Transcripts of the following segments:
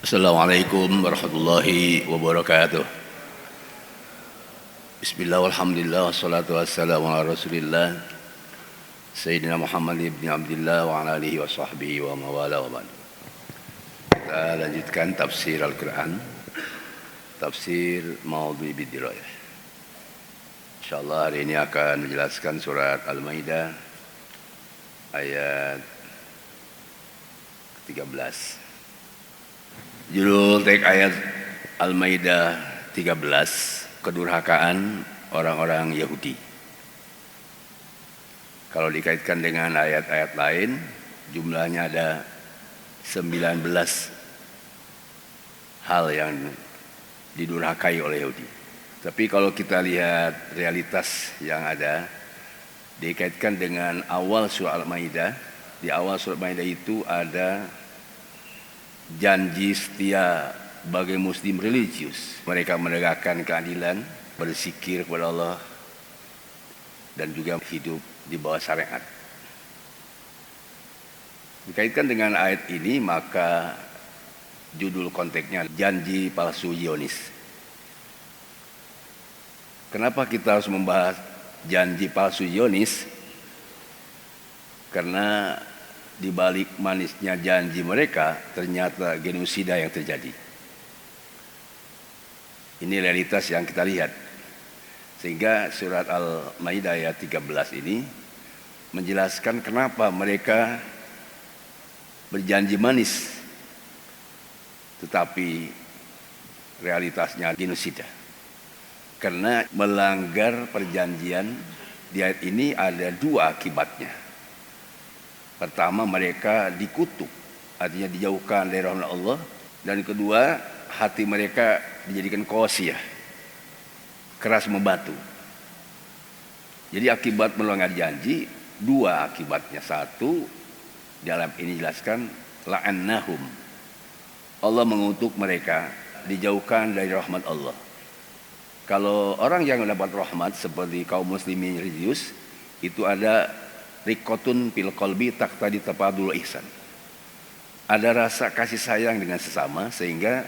Assalamualaikum warahmatullahi wabarakatuh. Bismillah walhamdulillah wassalatu wassalamu ala rasulillah Sayyidina Muhammad ibn Abdullah wa ala alihi wa sahbihi wa mawala wa ba'du. Kita lanjutkan tafsir Al-Quran, tafsir Maudhu'i Bidirayah. InsyaAllah hari ini akan menjelaskan surat Al-Maidah ayat 13. Judul teks ayat Al-Maidah 13, kedurhakaan orang-orang Yahudi. Kalau dikaitkan dengan ayat-ayat lain, jumlahnya ada 19 hal yang didurhakai oleh Yahudi. Tapi kalau kita lihat realitas yang ada, dikaitkan dengan awal surah Al-Maidah. Di awal surah Al-Maidah itu ada janji setia bagi muslim religius. Mereka menegakkan keadilan, berzikir kepada Allah, dan juga hidup di bawah syariat. Dikaitkan dengan ayat ini, maka judul konteksnya janji palsu Zionis. Kenapa kita harus membahas janji palsu Zionis? Karena di balik manisnya janji mereka, ternyata genosida yang terjadi. Ini realitas yang kita lihat. Sehingga surat Al-Maidah ayat 13 ini menjelaskan kenapa mereka berjanji manis, tetapi realitasnya genosida. Karena melanggar perjanjian. Di ayat ini ada dua akibatnya. Pertama, mereka dikutuk, artinya dijauhkan dari rahmat Allah. Dan kedua, hati mereka dijadikan qasiyah, keras membatu. Jadi akibat melanggar janji, dua akibatnya. Satu, dalam ini jelaskan, la'annahum, Allah mengutuk mereka, dijauhkan dari rahmat Allah. Kalau orang yang mendapat rahmat seperti kaum muslimin religius, itu ada riqatun fil qalbi taqtadi tafadul ihsan. Ada rasa kasih sayang dengan sesama sehingga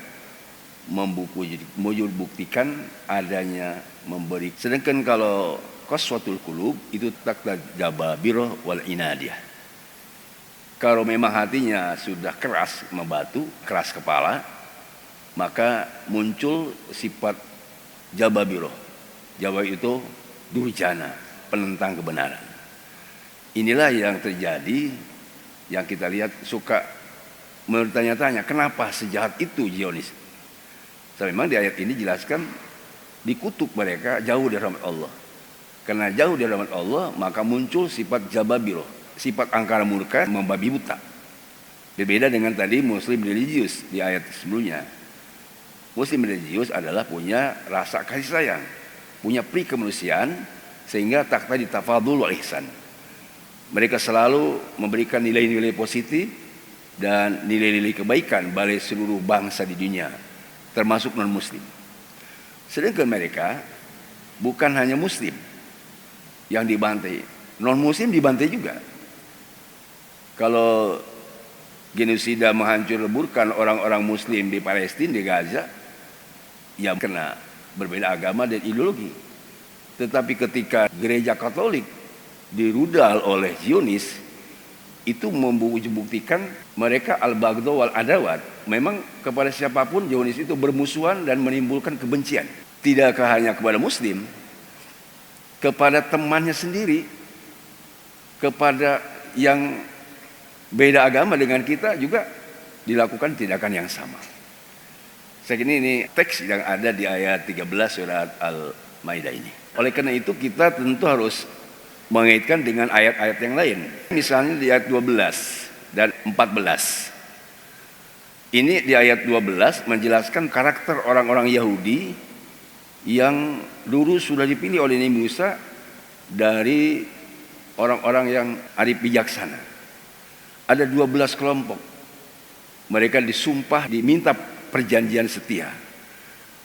membuktikan adanya memberi. Sedangkan kalau qaswatul qulub itu taqtadi jababirah wal inadiyah. Kalau memang hatinya sudah keras membatu, keras kepala, maka muncul sifat jababirah. Jababirah itu durjana, penentang kebenaran. Inilah yang terjadi, yang kita lihat suka bertanya-tanya, kenapa sejahat itu Zionis? Memang di ayat ini jelaskan dikutuk mereka jauh dari rahmat Allah. Karena jauh dari rahmat Allah, maka muncul sifat jababirah, sifat angkara murka, membabi buta. Berbeda dengan tadi muslim religius di ayat sebelumnya. Muslim religius adalah punya rasa kasih sayang, punya pri kemanusiaan, sehingga taqtadi tafadul wal ihsan. Mereka selalu memberikan nilai-nilai positif dan nilai-nilai kebaikan bagi seluruh bangsa di dunia, termasuk non-muslim. Sedangkan mereka bukan hanya muslim yang dibantai, non-muslim dibantai juga. Kalau genosida menghancur leburkan orang-orang muslim di Palestina, di Gaza, ya kena berbeda agama dan ideologi. Tetapi ketika gereja Katolik dirudal oleh Zionis, itu membuktikan mereka al-baghdha wal adawat. Memang kepada siapapun Zionis itu bermusuhan dan menimbulkan kebencian. Tidakkah hanya kepada muslim, kepada temannya sendiri, kepada yang beda agama dengan kita juga dilakukan tindakan yang sama. Saya kira ini teks yang ada di ayat 13 surat Al-Maidah ini. Oleh karena itu kita tentu harus mengaitkan dengan ayat-ayat yang lain. Misalnya di ayat 12 dan 14. Ini di ayat 12 menjelaskan karakter orang-orang Yahudi yang dulu sudah dipilih oleh Nabi Musa dari orang-orang yang arif bijaksana. Ada 12 kelompok. Mereka disumpah, diminta perjanjian setia.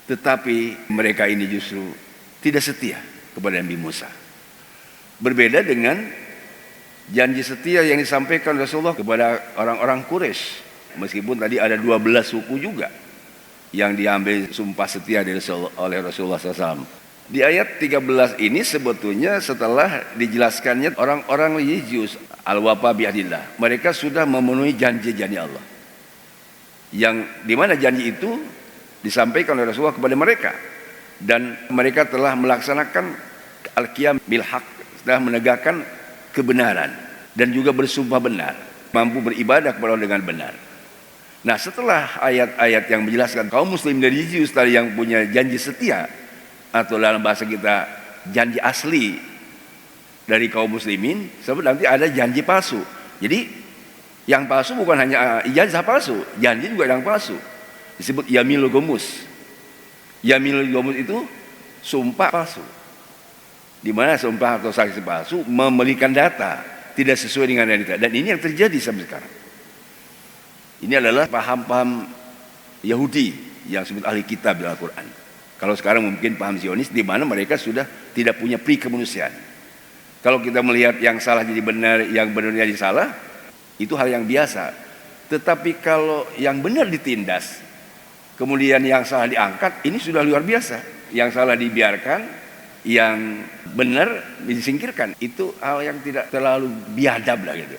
Tetapi mereka ini justru tidak setia kepada Nabi Musa. Berbeda dengan janji setia yang disampaikan Rasulullah kepada orang-orang Quraisy Meskipun tadi ada 12 suku juga yang diambil sumpah setia oleh Rasulullah SAW. Di ayat 13 ini sebetulnya setelah dijelaskannya orang-orang religius al-wafa bi'adillah, mereka sudah memenuhi janji-janji Allah, yang dimana janji itu disampaikan oleh Rasulullah kepada mereka, dan mereka telah melaksanakan al-qiyam bil haq, telah menegakkan kebenaran dan juga bersumpah benar, mampu beribadah kepada Allah dengan benar. Nah, setelah ayat-ayat yang menjelaskan kaum muslim dan religius tadi yang punya janji setia, atau dalam bahasa kita janji asli dari kaum muslimin, sebab nanti ada janji palsu. Jadi yang palsu bukan hanya ijazah palsu, janji juga yang palsu. Disebut yamilul gomus. Yamilul gomus itu sumpah palsu, di mana sumpah atau saksi palsu memberikan data tidak sesuai dengan realita, dan ini yang terjadi sampai sekarang. Ini adalah paham-paham Yahudi yang disebut ahli kitab dalam Al-Quran. Kalau sekarang mungkin paham Zionis, di mana mereka sudah tidak punya pri kemanusiaan. Kalau kita melihat yang salah jadi benar, yang benar jadi salah, itu hal yang biasa. Tetapi kalau yang benar ditindas, kemudian yang salah diangkat, ini sudah luar biasa. Yang salah dibiarkan, yang benar disingkirkan. Itu hal yang tidak terlalu biadab lah gitu.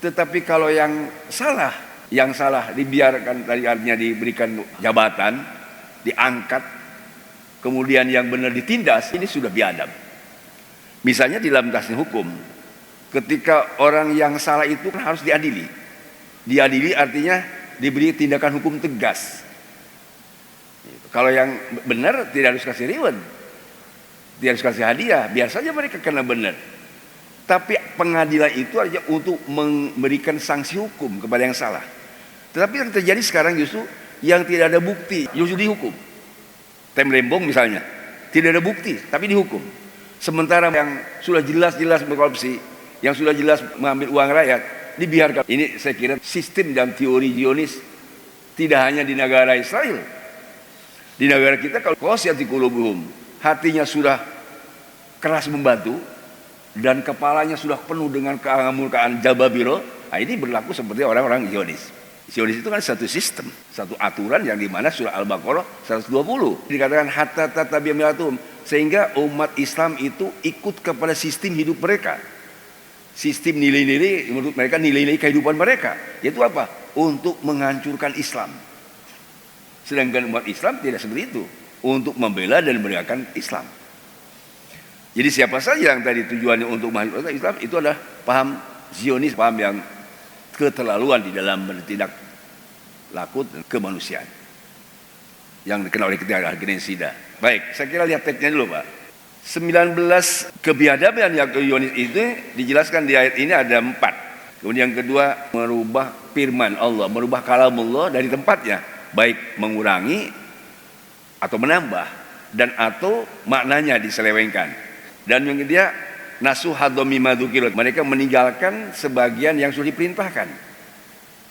Tetapi kalau yang salah dibiarkan, tadi artinya diberikan jabatan, diangkat, kemudian yang benar ditindas, ini sudah biadab. Misalnya di dalam tasni hukum, ketika orang yang salah itu harus diadili. Diadili artinya diberi tindakan hukum tegas. Kalau yang benar tidak harus kasih reward, tidak harus kasih hadiah, biar saja mereka kena benar. Tapi pengadilan itu aja untuk memberikan sanksi hukum kepada yang salah. Tetapi yang terjadi sekarang justru yang tidak ada bukti justru dihukum. Temrembong misalnya, tidak ada bukti tapi dihukum. Sementara yang sudah jelas-jelas berkorupsi, yang sudah jelas mengambil uang rakyat, dibiarkan. Ini saya kira sistem dan teori Zionis tidak hanya di negara Israel. Di negara kita kalau qasiyati qulubuhum, hatinya sudah keras membantu, dan kepalanya sudah penuh dengan keangmurkaan jababiro, nah ini berlaku seperti orang-orang Zionis. Zionis itu kan satu sistem, satu aturan yang dimana surah Al-Baqarah 120 dikatakan hatta tatabiyamilatum, sehingga umat Islam itu ikut kepada sistem hidup mereka, sistem nilai-nilai menurut mereka, nilai-nilai kehidupan mereka, yaitu apa? Untuk menghancurkan Islam. Sedangkan umat Islam tidak seperti itu, untuk membela dan menegakkan Islam. Jadi siapa saja yang tadi tujuannya untuk menghancurkan Islam, itu adalah paham Zionis, paham yang keterlaluan di dalam bertindak laku kemanusiaan yang dikenal oleh kita adalah genosida. Baik, saya kira lihat teksnya dulu Pak. 19 kebiadaban yang Zionis itu dijelaskan di ayat ini ada 4. Kemudian yang kedua, merubah firman Allah, merubah kalamullah dari tempatnya, baik mengurangi atau menambah dan atau maknanya diselewengkan. Dan yang ketiga, nasuhadomi madzukirat, mereka meninggalkan sebagian yang sudah diperintahkan.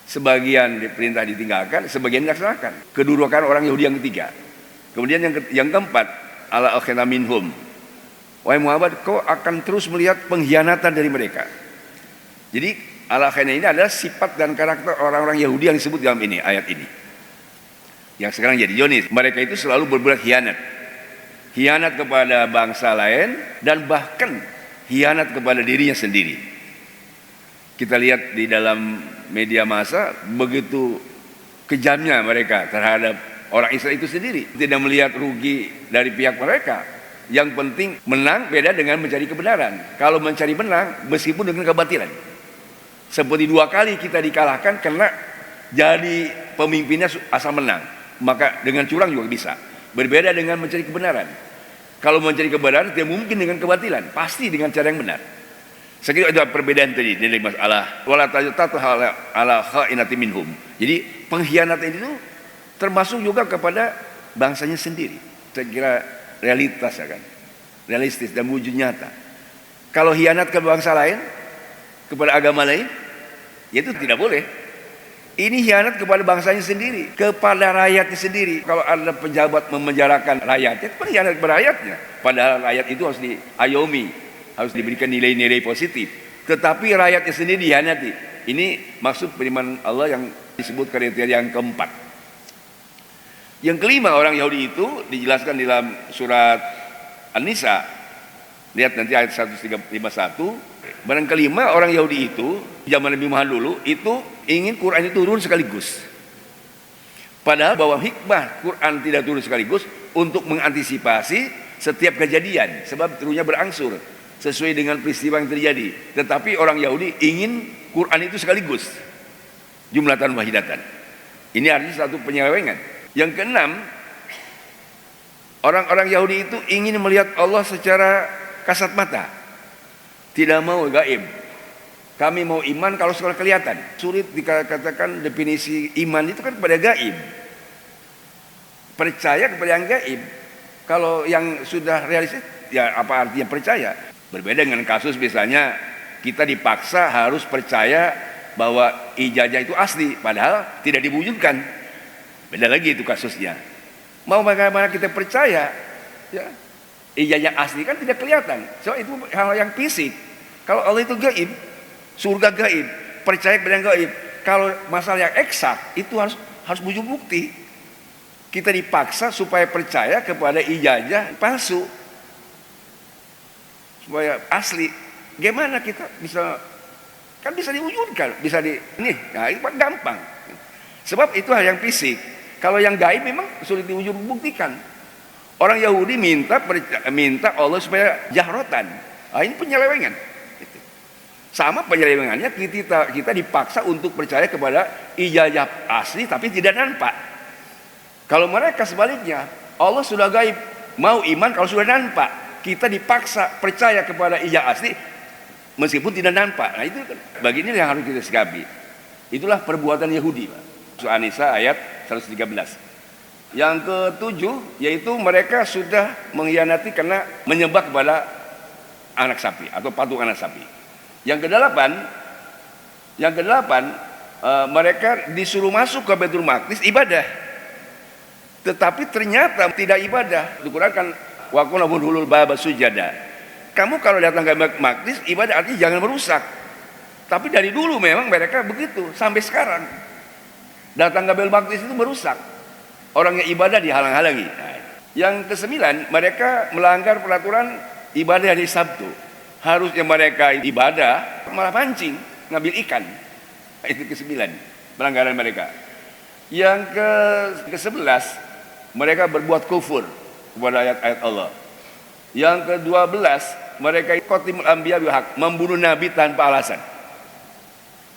Sebagian diperintah ditinggalkan, sebagian dilaksanakan. Kedudukan orang Yahudi yang ketiga. Kemudian yang keempat, ala akhina minhum, wahai Muhammad, kau akan terus melihat pengkhianatan dari mereka. Jadi ala akhina ini adalah sifat dan karakter orang-orang Yahudi yang disebut dalam ini, ayat ini, yang sekarang jadi Zionis. Mereka itu selalu berbuat khianat. Khianat kepada bangsa lain dan bahkan khianat kepada dirinya sendiri. Kita lihat di dalam media massa begitu kejamnya mereka terhadap orang Israel itu sendiri. Tidak melihat rugi dari pihak mereka. Yang penting menang, beda dengan mencari kebenaran. Kalau mencari menang meskipun dengan kebatilan. Seperti 2 kali kita dikalahkan karena jadi pemimpinnya asal menang. Maka dengan curang juga bisa. Berbeda dengan mencari kebenaran. Kalau mencari kebenaran tidak mungkin dengan kebatilan, pasti dengan cara yang benar. Saya kira ada perbedaan tadi dari masalah wala tajtatu ala khainati minhum. Jadi pengkhianatan itu termasuk juga kepada bangsanya sendiri. Saya kira realitas ya kan. Realistis dan wujud nyata. Kalau khianat ke bangsa lain, kepada agama lain, ya itu tidak boleh. Ini khianat kepada bangsanya sendiri, kepada rakyatnya sendiri. Kalau ada pejabat memenjarakan rakyatnya, itu khianat kepada rakyatnya. Padahal rakyat itu harus diayomi, harus diberikan nilai-nilai positif. Tetapi rakyatnya sendiri dikhianati. Ini maksud firman Allah yang Disebut kriteria yang keempat. Yang kelima, orang Yahudi itu dijelaskan di dalam surat An-Nisa. Lihat nanti ayat 151. Barang kelima, orang Yahudi itu zaman Nabi Muhammad dulu itu ingin Quran itu turun sekaligus. Padahal bahwa hikmah Quran tidak turun sekaligus untuk mengantisipasi setiap kejadian, sebab turunnya berangsur sesuai dengan peristiwa yang terjadi. Tetapi orang Yahudi ingin Quran itu sekaligus, jumlatan wahidatan. Ini artinya satu penyelewengan. Yang keenam, orang-orang Yahudi itu ingin melihat Allah secara kasat mata, tidak mau gaib. Kami mau iman kalau secara kelihatan. Sulit dikatakan definisi iman itu kan pada gaib. Percaya kepada yang gaib. Kalau yang sudah realistis, ya apa artinya percaya? Berbeda dengan kasus misalnya kita dipaksa harus percaya bahwa ijazah itu asli, padahal tidak diwujudkan. Beda lagi itu kasusnya. Mau bagaimana kita percaya? Ya, ijazah asli kan tidak kelihatan. So itu hal yang fisik. Kalau Allah itu gaib, surga gaib, percaya kepada yang gaib. Kalau masalah yang eksak itu harus wujud bukti. Kita dipaksa supaya percaya kepada ijazah palsu, supaya asli. Gimana kita bisa? Kan bisa diwujudkan, bisa nah itu gampang. Sebab itu hal yang fisik. Kalau yang gaib memang sulit diwujud buktikan. Orang Yahudi minta Allah supaya jahrotan. Ini penyelewengan. Sama penyelewengannya kita dipaksa untuk percaya kepada ijazah asli tapi tidak nampak. Kalau mereka sebaliknya, Allah sudah gaib, mau iman kalau sudah nampak. Kita dipaksa percaya kepada ijazah asli meskipun tidak nampak. Nah itu begini yang harus kita sikapi. Itulah perbuatan Yahudi, Pak. Surah An-Nisa ayat 113. Yang ketujuh, yaitu mereka sudah mengkhianati karena menyembah kepada anak sapi atau patung anak sapi. Yang kedelapan, mereka disuruh masuk ke Baitul Maqdis ibadah, tetapi ternyata tidak ibadah. Dikurangkan wakuna bulul baba sujada. Kamu kalau datang ke Baitul Maqdis ibadah artinya jangan merusak. Tapi dari dulu memang mereka begitu sampai sekarang. Datang ke Baitul Maqdis itu merusak. Orangnya ibadah dihalang-halangi. Nah, yang kesembilan, mereka melanggar peraturan ibadah hari Sabtu. Harusnya mereka ibadah malah pancing, ngambil ikan. Itu kesembilan pelanggaran mereka. Yang ke-11, mereka berbuat kufur kepada ayat-ayat Allah. Yang ke-12, mereka qatimul anbiya bihaq, membunuh nabi tanpa alasan.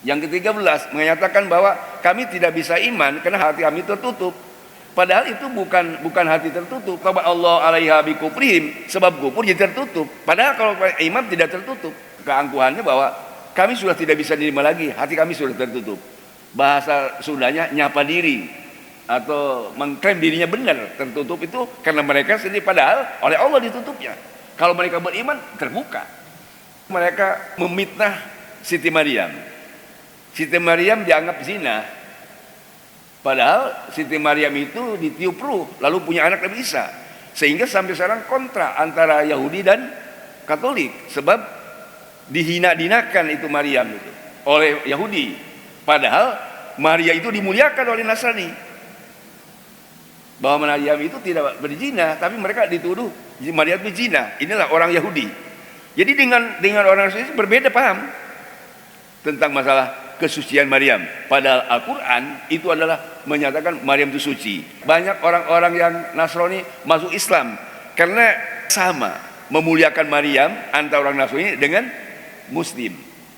Yang ke-13 menyatakan bahwa kami tidak bisa iman karena hati kami tertutup. Padahal itu bukan hati tertutup. Kata Allah alaiha bi kufrihim, sebab kufur jadi tertutup. Padahal kalau iman tidak tertutup. Keangkuhannya bahwa kami sudah tidak bisa diterima lagi, hati kami sudah tertutup. Bahasa Sundanya nyapa diri atau mengklaim dirinya benar. Tertutup itu karena mereka sendiri, padahal oleh Allah ditutupnya. Kalau mereka beriman terbuka. Mereka memitnah Siti Maryam. Siti Maryam dianggap zina. Padahal Siti Maryam itu ditiup ruh lalu punya anak Nabi Isa. Sehingga sampai sekarang kontra antara Yahudi dan Katolik, sebab dihina-dinakan itu Maryam itu oleh Yahudi. Padahal Maria itu dimuliakan oleh Nasrani. Bahwa Maryam itu tidak berzina, tapi mereka dituduh Maryam itu zina. Inilah orang Yahudi. Jadi dengan orang Nasrani berbeda paham tentang masalah kesucian Maryam. Padahal Al-Quran itu adalah menyatakan Maryam itu suci. Banyak orang-orang yang Nasrani masuk Islam karena sama memuliakan Maryam antara orang Nasrani dengan Muslim,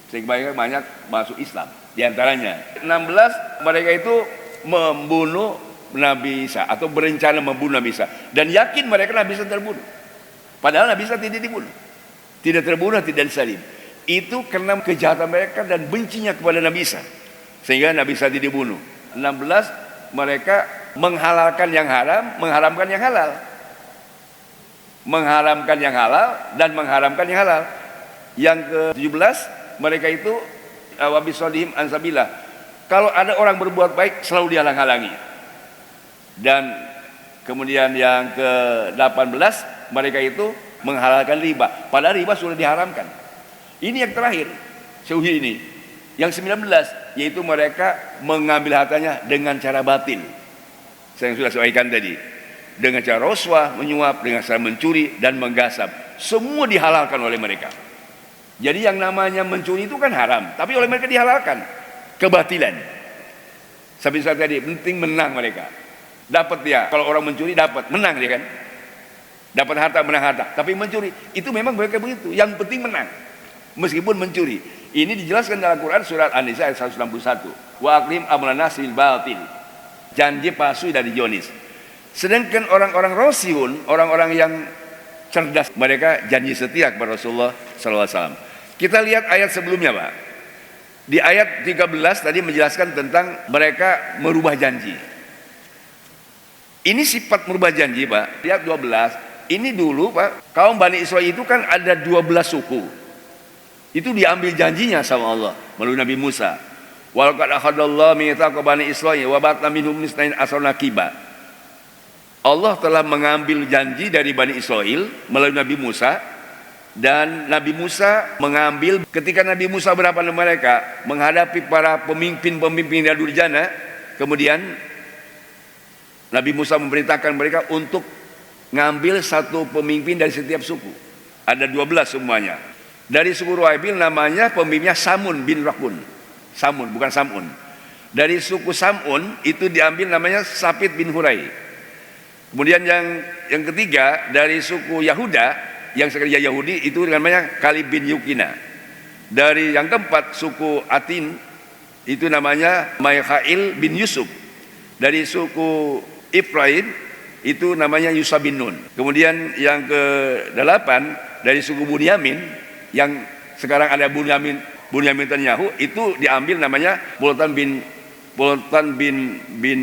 sehingga banyak masuk Islam. Di antaranya 16, mereka itu membunuh Nabi Isa atau berencana membunuh Nabi Isa dan yakin mereka Nabi Isa terbunuh. Padahal Nabi Isa tidak dibunuh, tidak terbunuh, tidak disalib. Itu karena kejahatan mereka dan bencinya kepada Nabi Isa, sehingga Nabi Isa dibunuh. 16, mereka menghalalkan yang haram, mengharamkan yang halal. Mengharamkan yang halal dan mengharamkan yang halal. Yang ke-17, mereka itu wabisodihim ansabillah. Kalau ada orang berbuat baik selalu dihalang-halangi. Dan kemudian yang ke-18, mereka itu menghalalkan riba. Padahal riba sudah diharamkan. Ini yang terakhir, Syauhi ini. Yang 19, yaitu mereka mengambil hartanya dengan cara batil. Saya sudah sampaikan tadi, dengan cara roswah, menyuap, dengan cara mencuri dan menggasap, semua dihalalkan oleh mereka. Jadi yang namanya mencuri itu kan haram, tapi oleh mereka dihalalkan. Kebatilan. Sampai saat tadi, penting menang mereka. Dapat dia, kalau orang mencuri dapat, menang dia kan. Dapat harta, menang harta. Tapi mencuri, itu memang mereka begitu. Yang penting menang, meskipun mencuri. Ini dijelaskan dalam Quran surat An-Nisa ayat 161. Wa aqlim amrana bil batil. Janji palsu dari Zionis. Sedangkan orang-orang Rosihun, orang-orang yang cerdas, mereka janji setia kepada Rasulullah SAW. Kita lihat ayat sebelumnya, Pak. Di ayat 13 tadi menjelaskan tentang mereka merubah janji. Ini sifat merubah janji, Pak. Lihat 12. Ini dulu, Pak, kaum Bani Israel itu kan ada 12 suku. Itu diambil janjinya sama Allah melalui Nabi Musa. Wa laqad akhadallahu mitsaqa Bani Israil wa ba'atna minhum isnain asrona naqiba. Allah telah mengambil janji dari Bani Israel melalui Nabi Musa, dan Nabi Musa mengambil ketika Nabi Musa berhadapan dengan mereka menghadapi para pemimpin-pemimpin dari durjana. Kemudian Nabi Musa memerintahkan mereka untuk ngambil satu pemimpin dari setiap suku. Ada 12 semuanya. Dari suku Ruwaibil namanya pemimpinnya Samun bin Rakun. Samun, bukan Samun. Dari suku Samun itu diambil namanya Sapit bin Hurai. Kemudian yang ketiga dari suku Yahuda, yang sekarang Yahudi, itu namanya Kalib bin Yukina. Dari yang keempat suku Atin itu namanya Maykhail bin Yusuf. Dari suku Ifraim itu namanya Yusa bin Nun. Kemudian yang ke-8 dari suku Bunyamin, yang sekarang ada Bunyamin Netanyahu, itu diambil namanya Boltan bin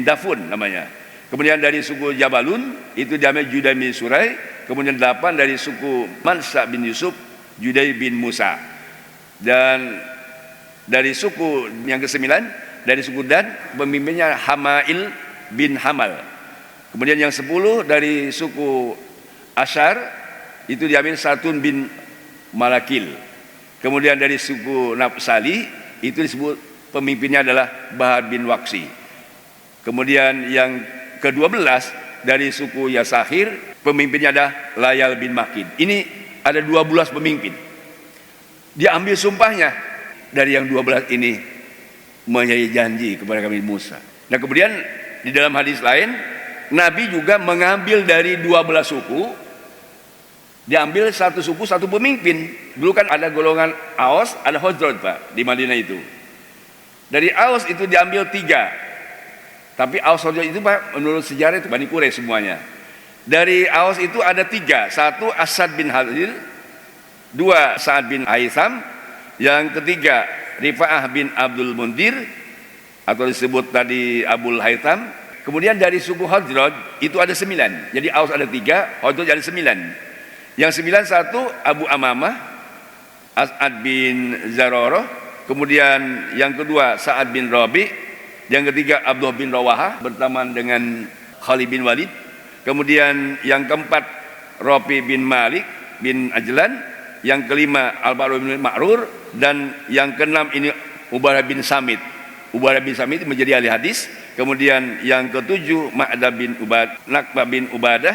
Dafun namanya. Kemudian dari suku Jabalun itu diambil Judah bin Surai. Kemudian 8 dari suku Mansa bin Yusuf, Judai bin Musa. Dan dari suku yang ke-9 dari suku Dan, pemimpinnya Hamail bin Hamal. Kemudian yang 10 dari suku Asyar itu diambil Satun bin Malakil. Kemudian dari suku Napsali itu disebut pemimpinnya adalah Bahar bin Waksi. Kemudian yang ke-12 dari suku Yasahir, pemimpinnya adalah Layal bin Makin. Ini ada 12 pemimpin. Dia ambil sumpahnya dari yang 12 ini, menyai janji kepada kami Musa. Nah kemudian di dalam hadis lain, Nabi juga mengambil dari 12 suku, diambil satu suku satu pemimpin. Dulu kan ada golongan Aus, ada Khazraj, Pak, di Madinah itu. Dari Aus itu diambil 3. Tapi Aus Khazraj itu, Pak, menurut sejarah itu Bani Quraisy semuanya. Dari Aus itu ada 3. 1 Asad bin Hazil, 2 Sa'ad bin Haitham, yang ketiga Rifa'ah bin Abdul Mundir atau disebut tadi Abul Haitham. Kemudian dari suku Khazraj itu ada 9. Jadi Aus ada 3, Khazraj ada 9. Yang 9 1 Abu Amamah, As'ad bin Zaroroh. Kemudian yang kedua Sa'ad bin Rabi'. Yang ketiga Abdullah bin Rawahah berteman dengan Khalid bin Walid. Kemudian yang keempat Rafi bin Malik bin Ajlan. Yang kelima Al-Bara bin Ma'rur. Dan yang keenam ini Ubadah bin Samit. Ubadah bin Samit menjadi ahli hadis. Kemudian yang ketujuh Ma'dah bin Ubadah, Nakba bin Ubadah.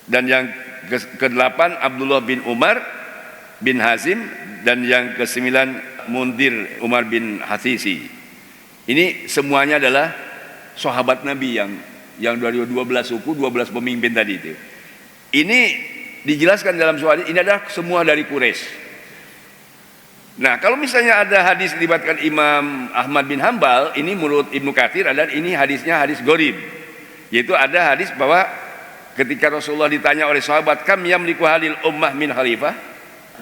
Dan yang ke-8 Abdullah bin Umar bin Hazim. Dan yang ke-9 Mundir Umar bin Hasisi. Ini semuanya adalah sahabat Nabi yang dari 12 suku, 12 pemimpin tadi itu. Ini dijelaskan dalam suatu hadis, ini adalah semua dari Quraisy. Nah, kalau misalnya ada hadis dilibatkan Imam Ahmad bin Hambal, ini menurut Ibnu Katsir adalah ini hadisnya hadis gharib. Yaitu ada hadis bahwa ketika Rasulullah ditanya oleh sahabat, kam yamliku halil ummah min khalifah?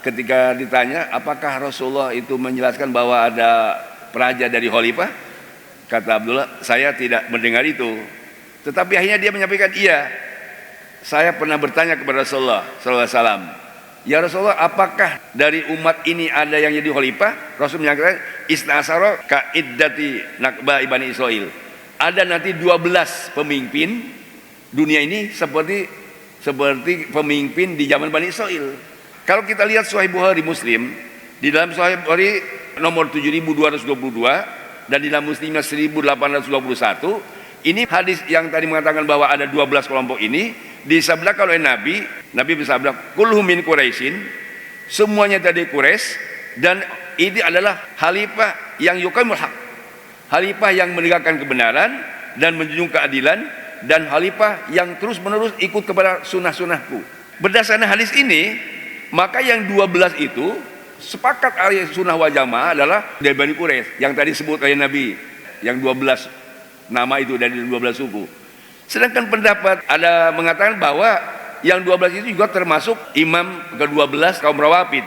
Ketika ditanya, apakah Rasulullah itu menjelaskan bahwa ada peraja dari khalifah? Kata Abdullah, saya tidak mendengar itu. Tetapi akhirnya dia menyampaikan, iya, saya pernah bertanya kepada Rasulullah SAW, ya Rasulullah, apakah dari umat ini ada yang jadi khalifah? Rasul menyatakan, isna asara ka iddati nakba Bani Israil. Ada nanti 12 pemimpin dunia ini seperti pemimpin di zaman Bani Israil. Kalau kita lihat Sahih Bukhari Muslim, di dalam Sahih Bukhari nomor 7222 dan di dalam Muslimah 1821. Ini hadis yang tadi mengatakan bahwa ada 12 kelompok ini disabdakan oleh Nabi bersabda, kulhum min Quraisyin, semuanya dari Quraisy, dan ini adalah khalifah yang yuqimul haq, khalifah yang menegakkan kebenaran dan menjunjung keadilan, dan khalifah yang terus menerus ikut kepada sunnah-sunnahku. Berdasarkan hadis ini, maka yang 12 itu sepakat ahli sunnah wal jamaah adalah dari Bani Quraisy yang tadi disebut oleh Nabi, yang 12 nama itu dari 12 suku. Sedangkan pendapat ada mengatakan bahwa yang 12 itu juga termasuk imam ke-12 kaum Rawafid.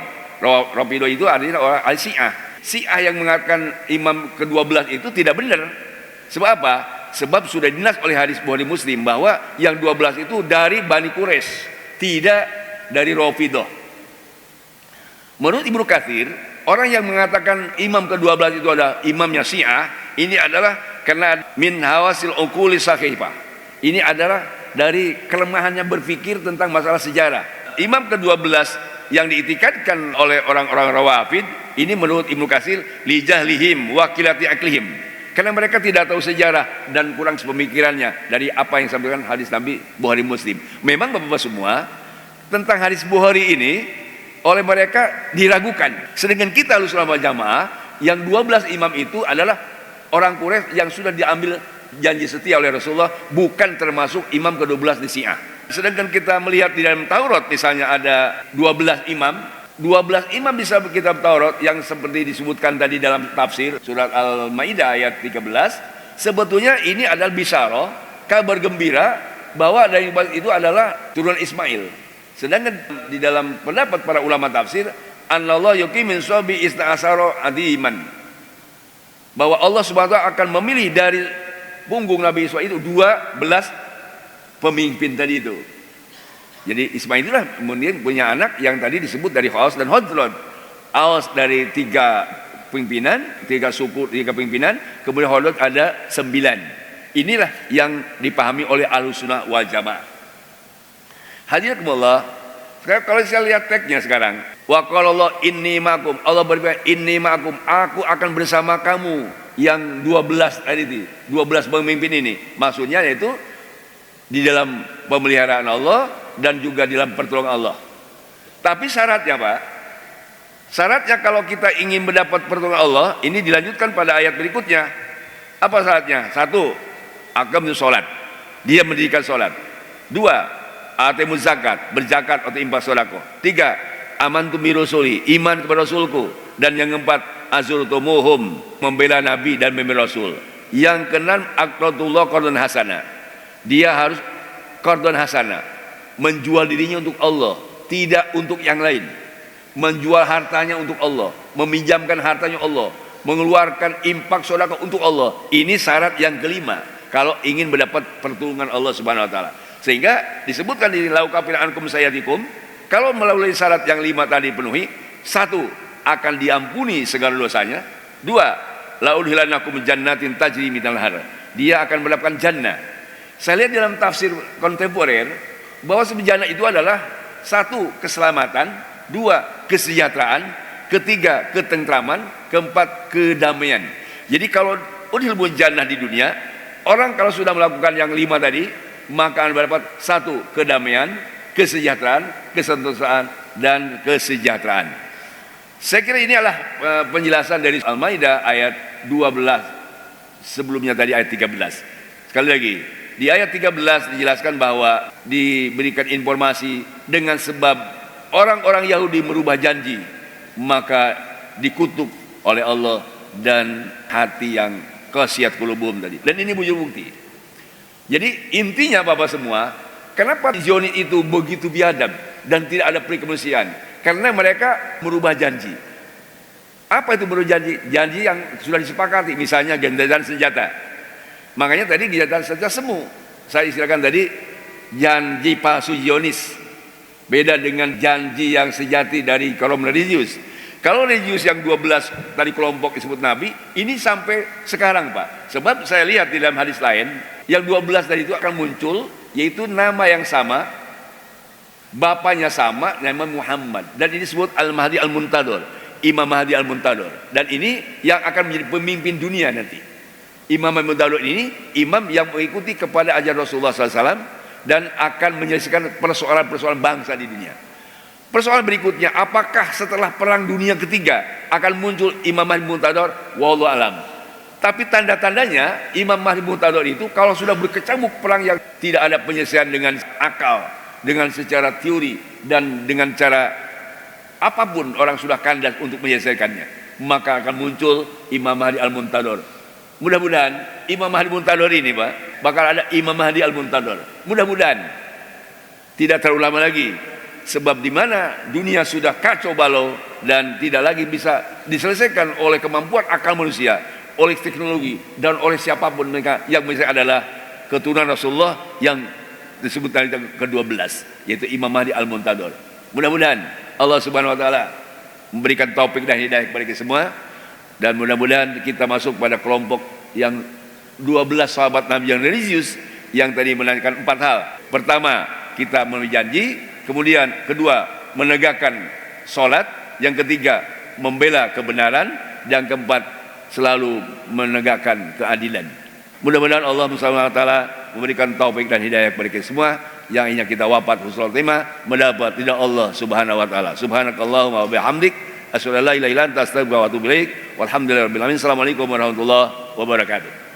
Rafidah itu artinya orang Syiah. Syiah yang mengatakan imam ke-12 itu tidak benar. Sebab apa? Sebab sudah dinas oleh hadis Bukhari Muslim bahwa yang 12 itu dari Bani Quraisy, tidak dari Rafidah. Menurut Ibnu Katsir, orang yang mengatakan imam ke-12 itu adalah imamnya Syiah, ini adalah karena min hawasil uquli sahihah. Ini adalah dari kelemahannya berpikir tentang masalah sejarah. Imam ke-12 yang diitikadkan oleh orang-orang Rawafid ini menurut Ibnu Katsir li jahlihim wa qillati aqlihim. Karena mereka tidak tahu sejarah dan kurang pemikirannya dari apa yang disampaikan hadis Nabi Bukhari Muslim. Memang Bapak-bapak semua, tentang hadis Bukhari ini oleh mereka diragukan. Sedangkan kita Ahlussunnah wal Jamaah yang 12 imam itu adalah orang Quraisy yang sudah diambil janji setia oleh Rasulullah, bukan termasuk imam ke-12 di Syiah. Sedangkan kita melihat di dalam Taurat misalnya ada 12 imam. 12 imam di kitab Taurat yang seperti disebutkan tadi dalam tafsir surat Al-Maidah ayat 13, sebetulnya ini adalah bisyarah, kabar gembira bahwa dari itu adalah turunan Ismail. Sedangkan di dalam pendapat para ulama tafsir, anallahu yuqim min sabi ista'asara adiman, bahwa Allah Subhanahu wa taala akan memilih dari punggung Nabi Ismail itu 12 pemimpin tadi itu. Jadi Ismail itulah kemudian punya anak yang tadi disebut dari Aus dan Khazraj. Aus dari 3 pimpinan, 3 suku, 3 pimpinan, kemudian Khazraj ada 9. Inilah yang dipahami oleh Ahlussunnah wal Jamaah. Hadiratkumullah, sekarang kalau saya lihat teksnya sekarang, wa qala Allah inni ma'akum, Allah berfirman inni ma'akum, aku akan bersama kamu. Yang 12 tadi itu, 12 pemimpin ini, maksudnya yaitu di dalam pemeliharaan Allah dan juga di dalam pertolongan Allah. Tapi syaratnya Pak, syaratnya kalau kita ingin mendapat pertolongan Allah, ini dilanjutkan pada ayat berikutnya. Apa syaratnya? 1, aqamus sholat, dia mendirikan sholat. 2, atimuz zakat, berzakat atau infak sedekah. 3, amantu bi rusuli, iman kepada Rasulku. Dan yang keempat, azurtumuhum, membela Nabi dan membela Rasul. Yang keenam, aqradullah qardan hasana, dia harus qardan hasana, menjual dirinya untuk Allah, tidak untuk yang lain. Menjual hartanya untuk Allah, meminjamkan hartanya Allah, mengeluarkan infak sedekah untuk Allah. Ini syarat yang kelima kalau ingin mendapat pertolongan Allah Subhanahu wa taala. Sehingga disebutkan di laukafina ankum sayatikum, kalau melalui syarat yang 5 tadi penuhi, 1, akan diampuni segala dosanya. 2, laudhilanakum jannatin tajri min tahtiha, dia akan mendapatkan jannah. Saya lihat dalam tafsir kontemporer bahwa jannah itu adalah 1, keselamatan, 2, kesejahteraan, 3, ketentraman, 4, kedamaian. Jadi kalau udhilul jannah di dunia, orang kalau sudah melakukan yang 5 tadi, maka akan mendapat 1, kedamaian, kesejahteraan, kesentosaan, dan kesejahteraan. Saya kira ini adalah penjelasan dari Al-Maidah ayat 12, sebelumnya tadi ayat 13. Sekali lagi, di ayat 13 dijelaskan bahwa diberikan informasi dengan sebab orang-orang Yahudi merubah janji, maka dikutuk oleh Allah dan hati yang qasiyat qulubum tadi. Dan ini bujur bukti. Jadi intinya Bapak semua, kenapa Zionis itu begitu biadab dan tidak ada perikemanusiaan? Karena mereka merubah janji. Apa itu merubah janji? Janji yang sudah disepakati, misalnya gencatan senjata. Makanya tadi gencatan senjata semu. Saya istilahkan tadi janji palsu Zionis. Beda dengan janji yang sejati dari kaum religius. Kalau religius yang 12 dari kelompok disebut Nabi, ini sampai sekarang Pak. Sebab saya lihat di dalam hadis lain, yang 12 tadi itu akan muncul, yaitu nama yang sama, bapaknya sama, nama Muhammad, dan ini disebut Al-Mahdi Al-Muntadhar. Imam Mahdi Al-Muntadhir. Dan ini yang akan menjadi pemimpin dunia nanti. Imam Al-Muntadhir ini imam yang mengikuti kepada ajaran Rasulullah SAW dan akan menyelesaikan persoalan-persoalan bangsa di dunia. Persoalan berikutnya, apakah setelah perang dunia ketiga akan muncul Imam Mahdi Al-Muntadhir? Wallahu alam. Tapi tanda-tandanya Imam Mahdi Al-Muntadhir itu kalau sudah berkecamuk perang yang tidak ada penyelesaian dengan akal, dengan secara teori dan dengan cara apapun orang sudah kandas untuk menyelesaikannya, maka akan muncul Imam Mahdi Al-Muntadhir. Mudah-mudahan Imam Mahdi Al-Muntadhir ini Pak, bakal ada Imam Mahdi Al-Muntadhir. Mudah-mudahan tidak terlalu lama lagi, sebab di mana dunia sudah kacau balau dan tidak lagi bisa diselesaikan oleh kemampuan akal manusia, oleh teknologi dan oleh siapapun mereka, yang misalnya adalah keturunan Rasulullah yang disebut tadi ke-12, yaitu Imam Mahdi Al-Muntadhir. Mudah-mudahan Allah Subhanahu wa taala memberikan taufik dan hidayah kepada kita semua, dan mudah-mudahan kita masuk pada kelompok yang 12 sahabat Nabi yang religius yang tadi menanyakan 4 hal. Pertama, kita memenuhi janji, kemudian kedua, menegakkan salat, yang ketiga, membela kebenaran, dan keempat, selalu menegakkan keadilan. Mudah-mudahan Allah Subhanahu wa taala memberikan taufik dan hidayah kepada kita semua, yang ingin kita wafat husnul khotimah, mendapat ridha Allah Subhanahu wa taala. Subhanakallahumma wa bihamdik, asyhadu an la ilaha illa anta, astaghfiruka wa atubu ilaik. Walhamdulillahirabbil alamin. Assalamualaikum warahmatullahi wabarakatuh.